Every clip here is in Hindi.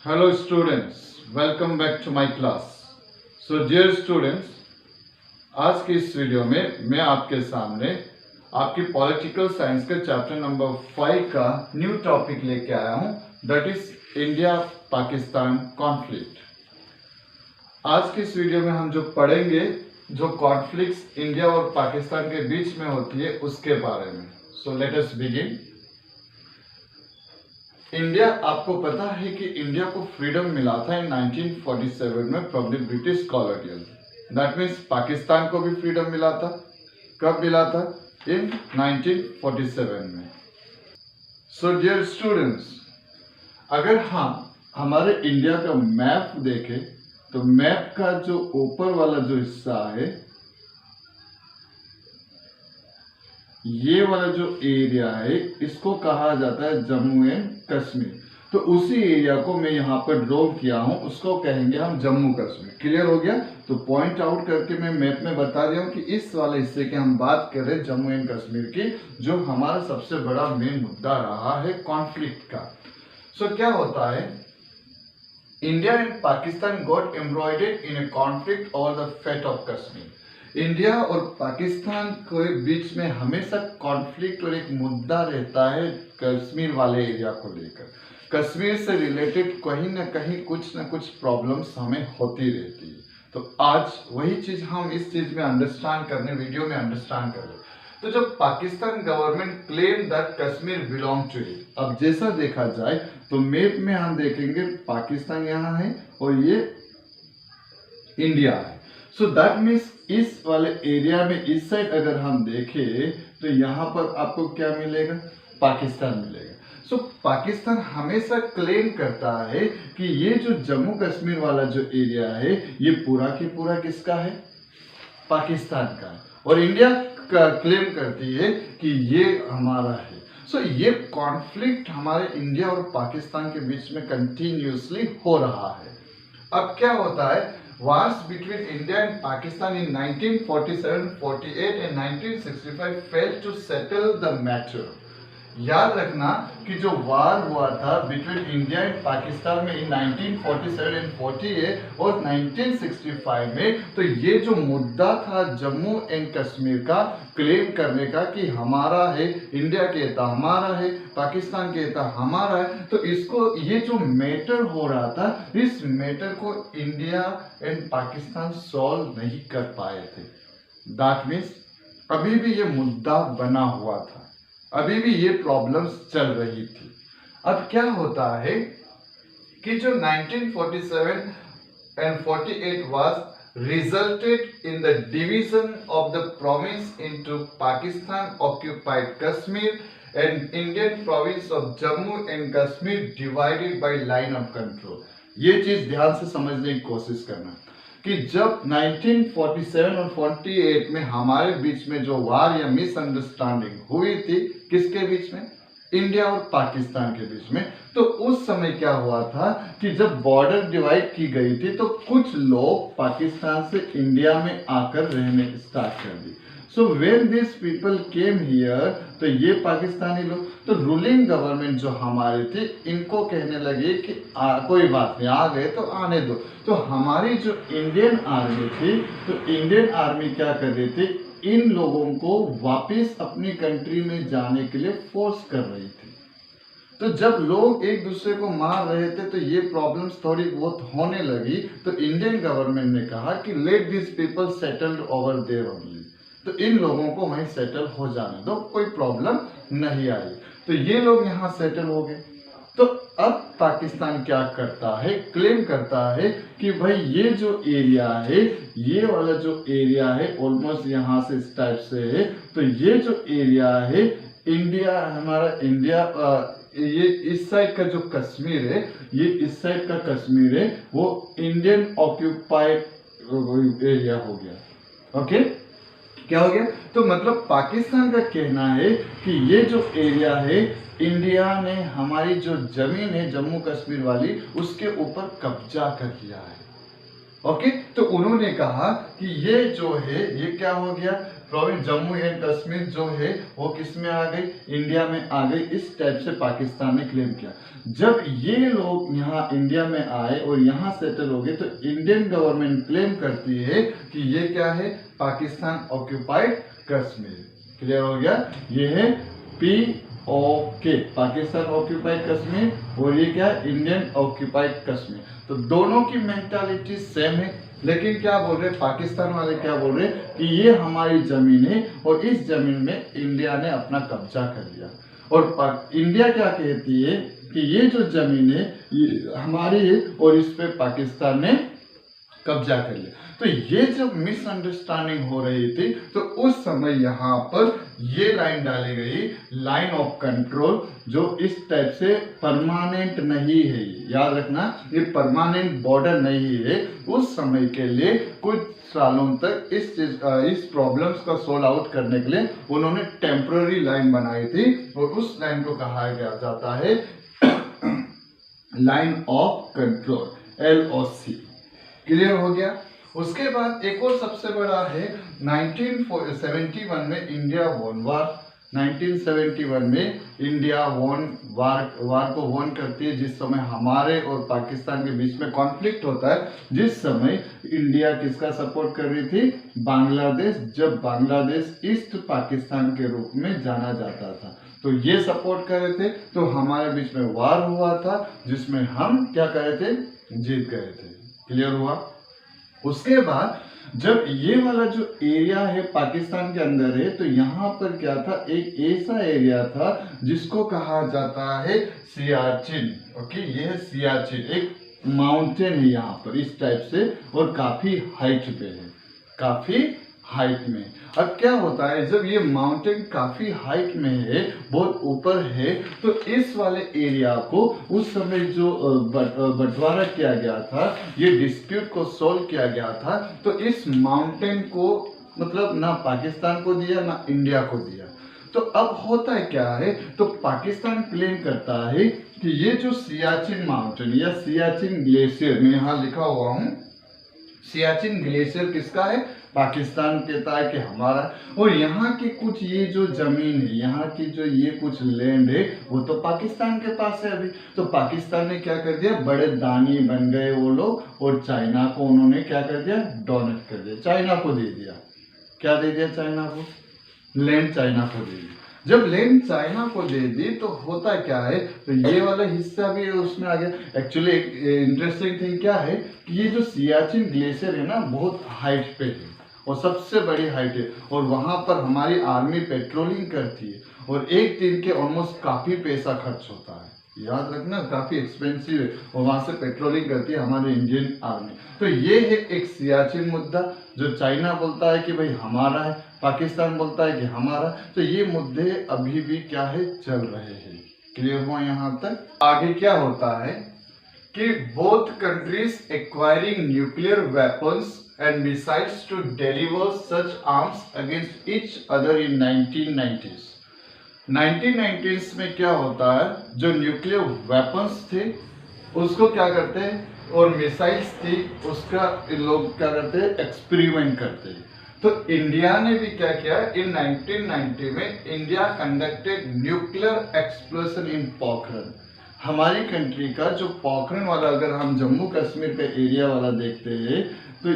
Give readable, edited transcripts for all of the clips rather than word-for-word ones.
Hello students, welcome back to my class. So dear students, आज की इस वीडियो में मैं आपके सामने आपकी पॉलिटिकल साइंस के चैप्टर नंबर 5 का न्यू टॉपिक लेके आया हूं, that is India Pakistan conflict. आज की इस वीडियो में हम जो पढ़ेंगे, जो कॉन्फ्लिक्ट्स इंडिया और पाकिस्तान के बीच में होती है उसके बारे में। So let us begin. India, आपको पता है कि इंडिया को फ्रीडम मिला था इन 1947 में from the British colonial. That means Pakistan को भी फ्रीडम मिला था। कब मिला था? इन 1947 में। सो डियर स्टूडेंट्स, अगर हम हमारे इंडिया का मैप देखें तो मैप का जो ऊपर वाला जो हिस्सा है, ये वाला जो एरिया है, इसको कहा जाता है जम्मू एंड कश्मीर। तो उसी एरिया को मैं यहाँ पर ड्रॉ किया हूँ, उसको कहेंगे हम जम्मू कश्मीर। क्लियर हो गया? तो पॉइंट आउट करके मैं मैप में बता दिया हूँ कि इस वाले हिस्से की हम बात कर रहे हैं जम्मू एंड कश्मीर की, जो हमारा सबसे बड़ा मेन मुद्दा रहा है कॉन्फ्लिक्ट का। सो क्या होता है, India and Pakistan got embroiled in a conflict over the fate of Kashmir. India और पाकिस्तान के बीच में हमेशा कॉन्फ्लिक्ट और एक मुद्दा रहता है कश्मीर वाले एरिया को लेकर। कश्मीर से रिलेटेड कहीं ना कहीं कुछ ना कुछ प्रॉब्लम्स हमें होती रहती है। तो आज वही चीज हम इस चीज में अंडरस्टैंड करने, वीडियो में अंडरस्टैंड कर रहे। तो जब Pakistan government claim that Kashmir belong to it, अब जैसा देखा जाए तो मैप में हम देखेंगे पाकिस्तान यहाँ है और ये इंडिया है। सो दैट मीन्स इस वाले एरिया में इस साइड अगर हम देखें तो यहाँ पर आपको क्या मिलेगा? पाकिस्तान मिलेगा। सो पाकिस्तान हमेशा क्लेम करता है कि ये जो जम्मू कश्मीर वाला जो एरिया है, ये पूरा की पूरा किसका है? पाकिस्तान का। और इंडिया का क्लेम करती है कि ये हमारा है। सो ये कॉन्फ्लिक्ट हमारे इंडिया और पाकिस्तान के बीच में कंटिन्यूसली हो रहा है। अब क्या होता है, wars between India and Pakistan in 1947, 48 and 1965 failed to settle the matter. याद रखना कि जो वार हुआ था बिटवीन इंडिया एंड पाकिस्तान में इन 1947 एंड 48 और 1965 में, तो ये जो मुद्दा था जम्मू एंड कश्मीर का क्लेम करने का कि हमारा है, इंडिया कहता हमारा है, पाकिस्तान कहता हमारा है, तो इसको ये जो मैटर हो रहा था, इस मैटर को इंडिया एंड पाकिस्तान सॉल्व नहीं कर पाए थे। दैट मीन्स अभी भी ये मुद्दा बना हुआ था, अभी भी ये प्रॉब्लम्स चल रही थी। अब क्या होता है कि जो 1947 and 48 was resulted in the division of the province into Pakistan occupied Kashmir and Indian province of Jammu and Kashmir divided by line of control। ये चीज ध्यान से समझने की कोशिश करना कि जब 1947 और 48 में हमारे बीच में जो वार या मिसअंडरस्टैंडिंग हुई थी, किसके बीच में? इंडिया और पाकिस्तान के बीच में। तो उस समय क्या हुआ था कि जब बॉर्डर डिवाइड की गई थी तो कुछ लोग पाकिस्तान से इंडिया में आकर रहने स्टार्ट कर दी। So when this people came here, तो ये पाकिस्तानी लोग, तो रूलिंग गवर्नमेंट जो हमारे थे, इनको कहने लगे कि कोई बात नहीं, आ गए तो आने दो। तो हमारी जो इंडियन आर्मी थी, तो इंडियन आर्मी क्या कर रही थी, इन लोगों को वापस अपनी कंट्री में जाने के लिए फोर्स कर रही थी। तो जब लोग एक दूसरे को मार रहे थे तो ये प्रॉब्लम्स थोड़ी बहुत होने लगी। तो इंडियन गवर्नमेंट ने कहा कि let this people settled over there only, तो इन लोगों को वहीं सेटल हो जाने दो, कोई प्रॉब्लम नहीं आई। तो ये लोग यहाँ सेटल हो गए। तो अब पाकिस्तान क्या करता है, क्लेम करता है कि भाई ये जो एरिया है, ये वाला जो एरिया है ऑलमोस्ट यहाँ से इस टाइप से है, तो ये जो एरिया है इंडिया, हमारा इंडिया, ये इस साइड का जो कश्मीर है, ये इस साइड का कश्मीर है, वो इंडियन ऑक्यूपाइड एरिया हो गया। ओके, क्या हो गया? तो मतलब पाकिस्तान का कहना है कि ये जो एरिया है, इंडिया ने हमारी जो जमीन है जम्मू कश्मीर वाली, उसके ऊपर कब्जा कर लिया है। ओके, तो उन्होंने कहा कि ये जो है ये क्या हो गया, प्रोविंस जम्मू एंड कश्मीर जो है वो किस में आ गई, इंडिया में आ गई। इस टाइप से पाकिस्तान ने क्लेम किया। जब ये लोग यहाँ इंडिया में आए और यहाँ सेटल हो गए तो इंडियन गवर्नमेंट क्लेम करती है कि ये क्या है, पाकिस्तान ऑक्यूपाइड कश्मीर। क्लियर हो गया, ये है POK, पाकिस्तान ऑक्यूपाइड कश्मीर, और ये क्या है, इंडियन ऑक्यूपाइड कश्मीर। तो दोनों की मेंटालिटी सेम है, लेकिन क्या बोल रहे, पाकिस्तान वाले क्या बोल रहे कि ये हमारी जमीन है और इस जमीन में इंडिया ने अपना कब्जा कर लिया। और इंडिया क्या कहती है कि ये जो जमीन है ये हमारी है और इस पे पाकिस्तान ने कब्जा कर लिया। तो ये जब मिसअंडरस्टैंडिंग हो रही थी तो उस समय यहाँ पर ये लाइन डाली गई, लाइन ऑफ कंट्रोल, जो इस टाइप से परमानेंट नहीं है। याद रखना, ये परमानेंट बॉर्डर नहीं है। उस समय के लिए कुछ सालों तक इस प्रॉब्लम्स का सोल्व आउट करने के लिए उन्होंने टेम्पररी लाइन बनाई थी और उस लाइन को कहा जाता है line of control, LOC। Clear हो गया। उसके बाद एक और सबसे बड़ा है 1971 में इंडिया वॉन वार। 1971 में इंडिया वार को वॉन करती है, जिस समय हमारे और पाकिस्तान के बीच में कॉन्फ्लिक्ट होता है, जिस समय इंडिया किसका सपोर्ट कर रही थी, बांग्लादेश। जब बांग्लादेश ईस्ट पाकिस्तान के रूप में जाना जाता था तो ये सपोर्ट कर रहे थे, तो हमारे बीच में वार हुआ था जिसमें हम क्या कर रहे थे, जीत गए थे। क्लियर हुआ। उसके बाद जब ये वाला जो एरिया है पाकिस्तान के अंदर है, तो यहाँ पर क्या था, एक ऐसा एरिया था जिसको कहा जाता है सियाचिन। ओके, ये है सियाचिन, एक माउंटेन है यहाँ पर इस टाइप से और काफी हाइट पे है, काफी हाइट में। अब क्या होता है, जब ये माउंटेन काफी हाइट में है, बहुत ऊपर है, तो इस वाले एरिया को उस समय जो बंटवारा किया गया था, ये डिस्प्यूट को सॉल्व किया गया था, तो इस माउंटेन को मतलब ना पाकिस्तान को दिया ना इंडिया को दिया। तो अब होता है क्या है, तो पाकिस्तान क्लेम करता है कि ये जो सियाचिन माउंटेन या सियाचिन ग्लेशियर, मैं यहाँ लिखा हुआ हूँ, सियाचिन ग्लेशियर किसका है, पाकिस्तान कहता है कि हमारा। और यहाँ की कुछ ये जो जमीन है, यहाँ की जो ये कुछ लैंड है, वो तो पाकिस्तान के पास है अभी। तो पाकिस्तान ने क्या कर दिया, बड़े दानी बन गए वो लोग, और चाइना को उन्होंने क्या कर दिया, डोनेट कर दिया, चाइना को दे दिया। क्या दे दिया चाइना को, लैंड चाइना को दे दिया। जब लैंड चाइना को दे दी तो होता क्या है, तो ये वाला हिस्सा भी उसमें आ गया। एक्चुअली इंटरेस्टिंग थिंग क्या है कि ये जो सियाचिन ग्लेशियर है ना, बहुत हाइट पे है और सबसे बड़ी हाइट है, और वहां पर हमारी आर्मी पेट्रोलिंग करती है और एक दिन के ऑलमोस्ट काफी पैसा खर्च होता है। याद रखना, काफी एक्सपेंसिव है, और वहां से पेट्रोलिंग करती है हमारी इंडियन आर्मी। तो ये है एक सियाचिन मुद्दा, जो चाइना बोलता है कि भाई हमारा है, पाकिस्तान बोलता है कि हमारा। तो ये मुद्दे अभी भी क्या है, चल रहे हैं। क्लियर हुआ यहाँ तक। आगे क्या होता है कि both countries acquiring nuclear weapons and missiles to deliver such arms against each other in 1990s। 1990s में क्या होता है, जो न्यूक्लियर वेपन्स थे उसको क्या करते हैं, और मिसाइल्स थी उसका इन लोग क्या करते हैं, एक्सपेरिमेंट करते हैं। तो इंडिया ने भी क्या किया, इन 1990 में इंडिया कंडक्टेड न्यूक्लियर एक्सप्लोजन इन पोखरण। हमारी कंट्री का जो पोखरण वाला, अगर हम जम्मू कश्मीर का एरिया वाला देखते हैं तो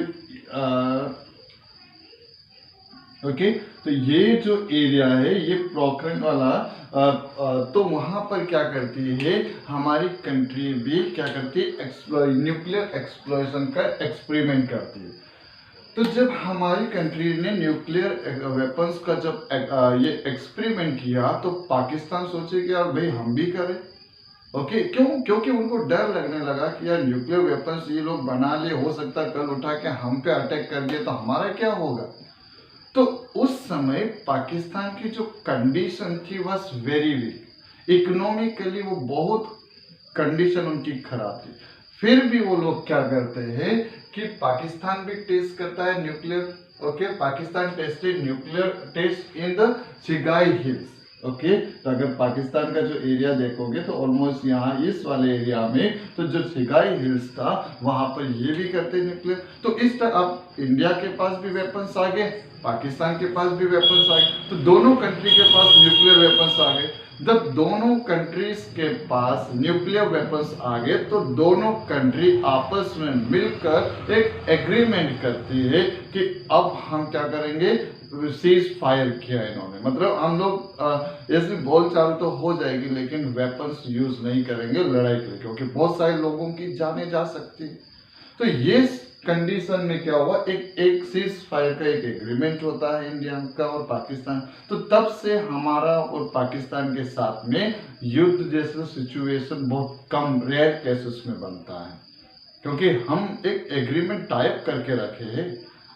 ओके, तो ये जो एरिया है ये पोखरण वाला, तो वहां पर क्या करती है हमारी कंट्री भी, क्या करती है, न्यूक्लियर एक्सप्लोजन का एक्सपेरिमेंट करती है। तो जब हमारी कंट्री ने न्यूक्लियर वेपन्स का जब ये एक्सपेरिमेंट किया, तो पाकिस्तान सोचे कि यार भाई हम भी करें। ओके, क्यों, क्योंकि उनको डर लगने लगा कि यार न्यूक्लियर वेपन्स ये लोग बना ले, हो सकता है कल उठा के हम पे अटैक कर दिए तो हमारा क्या होगा। तो उस समय पाकिस्तान की जो कंडीशन थी वॉज वेरी वीक, इकोनॉमिकली वो बहुत कंडीशन उनकी खराब थी। फिर भी वो लोग क्या करते हैं कि पाकिस्तान भी टेस्ट करता है nuclear. Okay, Pakistan tested nuclear test in the Chagai hills. Okay तो अगर पाकिस्तान का जो एरिया देखोगे तो ऑलमोस्ट यहाँ इस वाले एरिया में तो जो सिगाई हिल्स था वहां पर ये भी करते न्यूक्लियर। तो इस तरह अब इंडिया के पास भी वेपन्स आ गए, पाकिस्तान के पास भी वेपन्स आ गए, तो दोनों कंट्री के पास न्यूक्लियर वेपन्स आ गए। जब दोनों कंट्रीज के पास न्यूक्लियर वेपन्स आ गए तो दोनों कंट्री आपस में मिलकर एक एग्रीमेंट करती है कि अब हम क्या करेंगे, सीज फायर किया इन्होंने, मतलब हम लोग ऐसी बोलचाल तो हो जाएगी लेकिन वेपन्स यूज नहीं करेंगे लड़ाई के लिए, क्योंकि बहुत सारे लोगों की जाने जा सकती है। तो ये कंडीशन में क्या हुआ, एक सीज फायर का एक एग्रीमेंट होता है इंडिया का और पाकिस्तान। तो तब से हमारा और पाकिस्तान के साथ में युद्ध जैसा सिचुएशन बहुत कम रेयर केसेस में बनता है, क्योंकि हम एक एग्रीमेंट टाइप करके रखे हैं।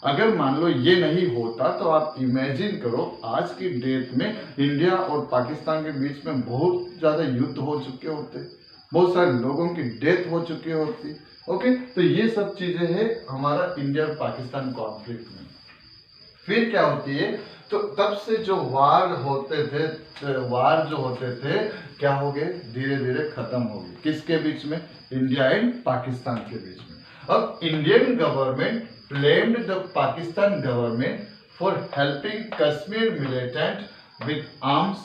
अगर मान लो ये नहीं होता तो आप इमेजिन करो आज की डेट में इंडिया और पाकिस्तान के बीच में बहुत ज्यादा युद्ध हो चुके होते, बहुत सारे लोगों की डेथ हो चुकी होती। ओके तो ये सब चीजें हैं हमारा इंडिया और पाकिस्तान कॉन्फ्लिक्ट में। फिर क्या होती है, तो तब से जो वार होते थे, वार जो होते थे क्या हो गए, धीरे धीरे खत्म हो गए। किसके बीच में, इंडिया एंड पाकिस्तान के बीच में। अब Indian government blamed the Pakistan government for helping Kashmir militant with arms,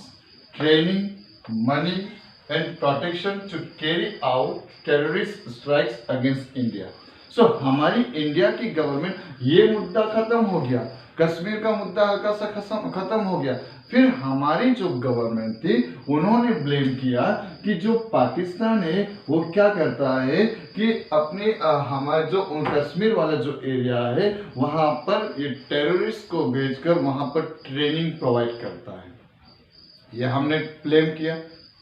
training, money and protection to carry out terrorist strikes against India. So हमारी इंडिया की गवर्नमेंट ये मुद्दा खत्म हो गया, कश्मीर का मुद्दा हल्का सा खत्म हो गया। फिर हमारी जो गवर्नमेंट थी उन्होंने ब्लेम किया कि जो पाकिस्तान है वो क्या करता है कि अपने हमारे जो कश्मीर वाला जो एरिया है वहां पर ये टेररिस्ट को भेजकर वहां पर ट्रेनिंग प्रोवाइड करता है। ये हमने ब्लेम किया,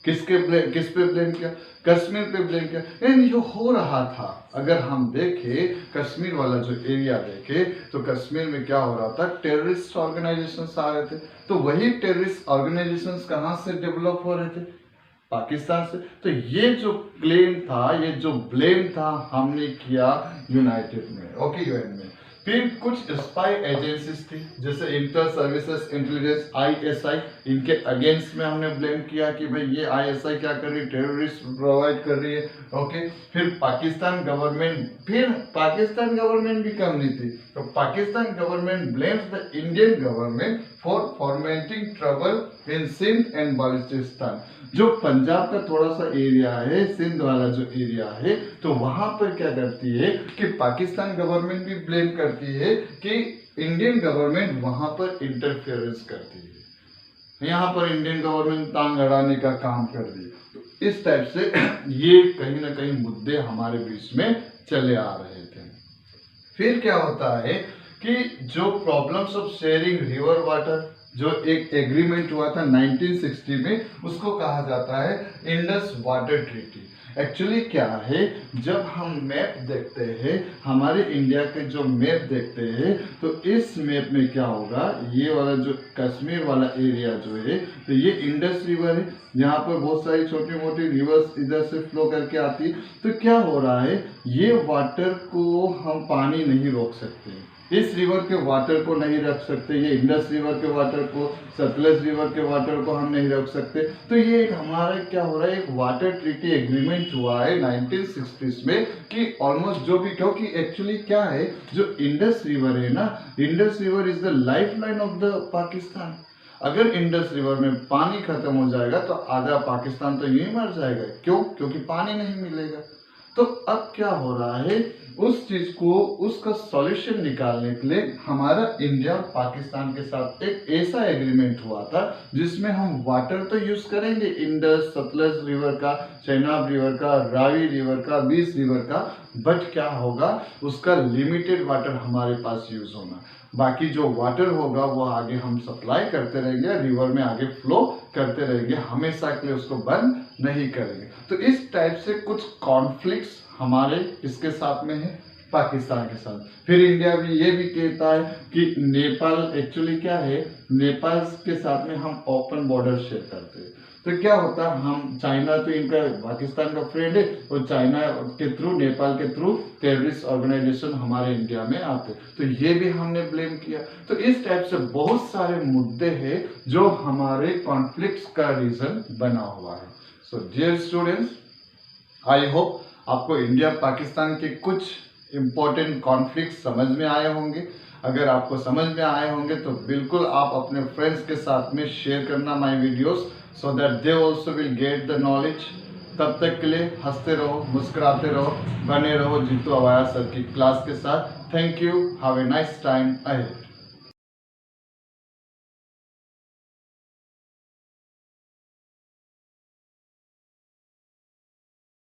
किस पे ब्लेम किया, कश्मीर पे ब्लेम किया। एंड ये हो रहा था, अगर हम देखें कश्मीर वाला जो एरिया देखें तो कश्मीर में क्या हो रहा था, टेररिस्ट ऑर्गेनाइजेशंस आ रहे थे। तो वही टेररिस्ट ऑर्गेनाइजेशंस कहां से डेवलप हो रहे थे, पाकिस्तान से। तो ये जो क्लेम था, ये जो ब्लेम था हमने किया यूनाइटेड में, ओके यूएन में। फिर कुछ स्पाई एजेंसीज थी जैसे इंटर सर्विसेज इंटेलिजेंस आईएसआई, इनके अगेंस्ट में हमने ब्लेम किया कि भाई ये आईएसआई क्या कर रही है, टेररिस्ट प्रोवाइड कर रही है। ओके फिर पाकिस्तान गवर्नमेंट भी कम नहीं थी, तो Pakistan government blames the Indian government for formatting trouble in Sindh and Balochistan. जो पंजाब का थोड़ा सा एरिया है, सिंध वाला जो एरिया है, तो वहां पर क्या करती है कि पाकिस्तान गवर्नमेंट भी ब्लेम करती है कि इंडियन गवर्नमेंट वहां पर इंटरफेरेंस करती है, यहाँ पर इंडियन गवर्नमेंट टांग अड़ाने का काम कर रही है। तो इस टाइप से ये कहीं ना कहीं मुद्दे हमारे बीच में चले आ रहे थे। फिर क्या होता है कि जो problems of sharing river water, जो एक एग्रीमेंट हुआ था 1960 में, उसको कहा जाता है इंडस वाटर ट्रीटी। एक्चुअली क्या है, जब हम मैप देखते हैं, हमारे इंडिया के जो मैप देखते हैं, तो इस मैप में क्या होगा, ये वाला जो कश्मीर वाला एरिया जो है, तो ये इंडस रिवर है, यहाँ पर बहुत सारी छोटी मोटी रिवर्स इधर से फ्लो करके आती है। तो क्या हो रहा है, ये वाटर को हम पानी नहीं रोक सकते, इस रिवर के वाटर को नहीं रख सकते, ये इंडस रिवर के वाटर को, सतलज रिवर के वाटर को हम नहीं रख सकते। तो ये एक हमारा क्या हो रहा है, एक वाटर ट्रीटी एग्रीमेंट हुआ है 1960s में कि ऑलमोस्ट जो भी, क्योंकि एक्चुअली क्या है, जो इंडस रिवर है ना, Indus river is the life line of the Pakistan. अगर इंडस रिवर में पानी खत्म हो जाएगा तो आधा पाकिस्तान तो यूं मर जाएगा। क्यों? क्योंकि पानी नहीं मिलेगा। तो अब क्या हो रहा है, उस चीज को, उसका सॉल्यूशन निकालने के लिए हमारा इंडिया और पाकिस्तान के साथ एक ऐसा एग्रीमेंट हुआ था जिसमें हम वाटर तो यूज करेंगे, इंडस, सतलज रिवर का, चेनाब रिवर का, रावी रिवर का, बीस रिवर का, बट क्या होगा, उसका लिमिटेड वाटर हमारे पास यूज होना। बाकी जो वाटर होगा वो आगे हम सप्लाई करते रहेंगे, रिवर में आगे फ्लो करते रहेंगे, हमेशा के लिए उसको बंद नहीं करेंगे। तो इस टाइप से कुछ कॉन्फ्लिक्ट्स हमारे इसके साथ में है, पाकिस्तान के साथ। फिर इंडिया भी ये भी कहता है कि नेपाल, एक्चुअली क्या है, नेपाल के साथ में हम ओपन बॉर्डर शेयर करते हैं। तो क्या होता है, हम चाइना तो इनका पाकिस्तान का फ्रेंड है, और चाइना के थ्रू, नेपाल के थ्रू टेररिस्ट ऑर्गेनाइजेशन हमारे इंडिया में आते, तो ये भी हमने ब्लेम किया। तो इस टाइप से बहुत सारे मुद्दे हैं जो हमारे कॉन्फ्लिक्ट्स का रीजन बना हुआ है। So dear students, I hope आपको इंडिया पाकिस्तान के कुछ इंपॉर्टेंट कॉन्फ्लिक्ट समझ में आए होंगे। अगर आपको समझ में आए होंगे तो बिल्कुल आप अपने फ्रेंड्स के साथ में शेयर करना my videos, so that they also will get the knowledge. तब तक के लिए हंसते रहो, मुस्कुराते रहो, बने रहो जीतू अवाया सर की क्लास के साथ। Thank you, have a nice time ahead.